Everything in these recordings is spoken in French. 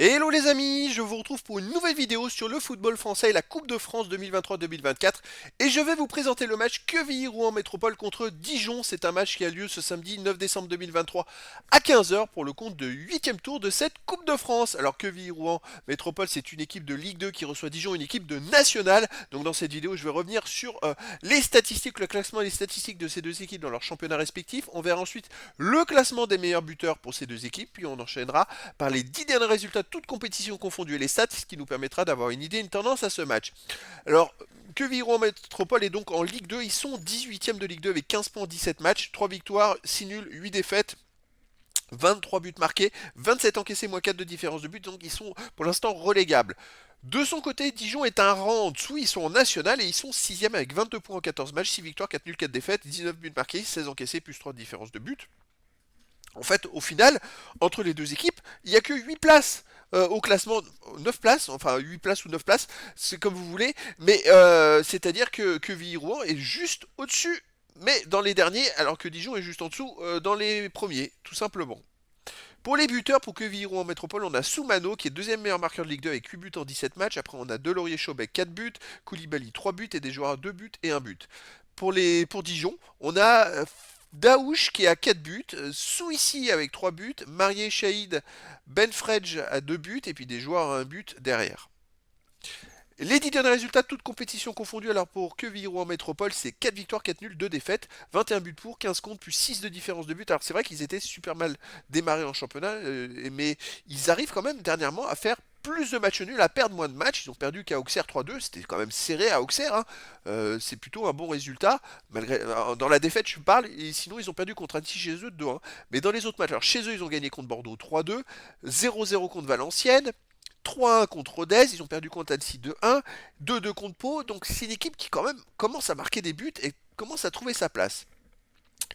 Hello les amis, je vous retrouve pour une nouvelle vidéo sur le football français et la Coupe de France 2023-2024 et je vais vous présenter le match Quevilly-Rouen Métropole contre Dijon. C'est un match qui a lieu ce samedi 9 décembre 2023 à 15 h pour le compte de 8e tour de cette Coupe de France. Alors Quevilly-Rouen Métropole, c'est une équipe de Ligue 2 qui reçoit Dijon, une équipe de National. Donc dans cette vidéo, je vais revenir sur les statistiques, le classement et les statistiques de ces deux équipes dans leurs championnats respectifs. On verra ensuite le classement des meilleurs buteurs pour ces deux équipes, puis on enchaînera par les 10 derniers résultats toutes compétitions confondues et les stats, ce qui nous permettra d'avoir une idée, une tendance à ce match. Alors, Quevilly-Rouen Métropole est donc en Ligue 2, ils sont 18e de Ligue 2 avec 15 points en 17 matchs, 3 victoires, 6 nuls, 8 défaites. 23 buts marqués, 27 encaissés, moins 4 de différence de but, donc ils sont pour l'instant relégables. De son côté, Dijon est un rang en dessous, ils sont en national et ils sont 6e avec 22 points en 14 matchs, 6 victoires, 4 nuls, 4 défaites, 19 buts marqués, 16 encaissés, plus 3 de différence de but. En fait, au final, entre les deux équipes, il n'y a que 8 places au classement, 9 places, enfin 8 places ou 9 places, c'est comme vous voulez, mais c'est-à-dire que Villiers-Rouen est juste au-dessus, mais dans les derniers, alors que Dijon est juste en dessous dans les premiers, tout simplement. Pour les buteurs, pour Quevilly-Rouen en métropole, on a Soumano qui est deuxième meilleur marqueur de Ligue 2 avec 8 buts en 17 matchs. Après, on a Delorier-Chaube 4 buts, Koulibaly 3 buts et des joueurs à 2 buts et 1 but. Pour Dijon, on a Daouche qui a 4 buts, Souissi avec 3 buts, Marié Chaïd, Benfredj à 2 buts et puis des joueurs à 1 but derrière. Les 10 derniers résultats, toutes compétitions confondues, alors pour Quevilly-Rouen en métropole, c'est 4 victoires, 4 nuls, 2 défaites, 21 buts pour, 15 contre, plus 6 de différence de but. Alors c'est vrai qu'ils étaient super mal démarrés en championnat, mais ils arrivent quand même dernièrement à faire plus de matchs nuls, à perdre moins de matchs. Ils ont perdu qu'à Auxerre 3-2, c'était quand même serré à Auxerre, hein. C'est plutôt un bon résultat. Malgré, dans la défaite, je parle, et sinon ils ont perdu contre Annecy chez eux 2-1. Mais dans les autres matchs, alors chez eux, ils ont gagné contre Bordeaux 3-2, 0-0 contre Valenciennes, 3-1 contre Rodez, ils ont perdu contre Annecy 2-1, 2-2 contre Pau, donc c'est une équipe qui quand même commence à marquer des buts et commence à trouver sa place.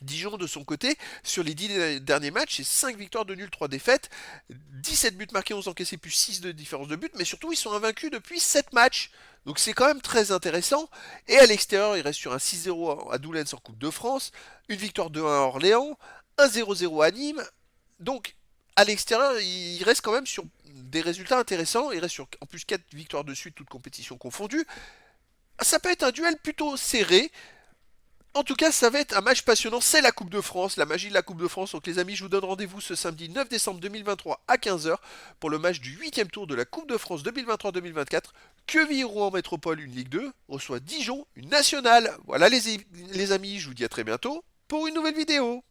Dijon de son côté, sur les 10 derniers matchs, c'est 5 victoires, 2 nuls, 3 défaites, 17 buts marqués, 11 encaissés, plus 6 de différence de but, mais surtout ils sont invaincus depuis 7 matchs. Donc c'est quand même très intéressant. Et à l'extérieur, ils restent sur un 6-0 à Doullens en Coupe de France, une victoire 2-1 à Orléans, un 0-0 à Nîmes. Donc à l'extérieur, il reste quand même sur des résultats intéressants. Il reste sur en plus 4 victoires de suite, toutes compétitions confondues. Ça peut être un duel plutôt serré. En tout cas, ça va être un match passionnant. C'est la Coupe de France, la magie de la Coupe de France. Donc les amis, je vous donne rendez-vous ce samedi 9 décembre 2023 à 15 h pour le match du 8e tour de la Coupe de France 2023-2024. Quevilly-Rouen Métropole, une Ligue 2, reçoit Dijon, une nationale. Voilà les amis, je vous dis à très bientôt pour une nouvelle vidéo.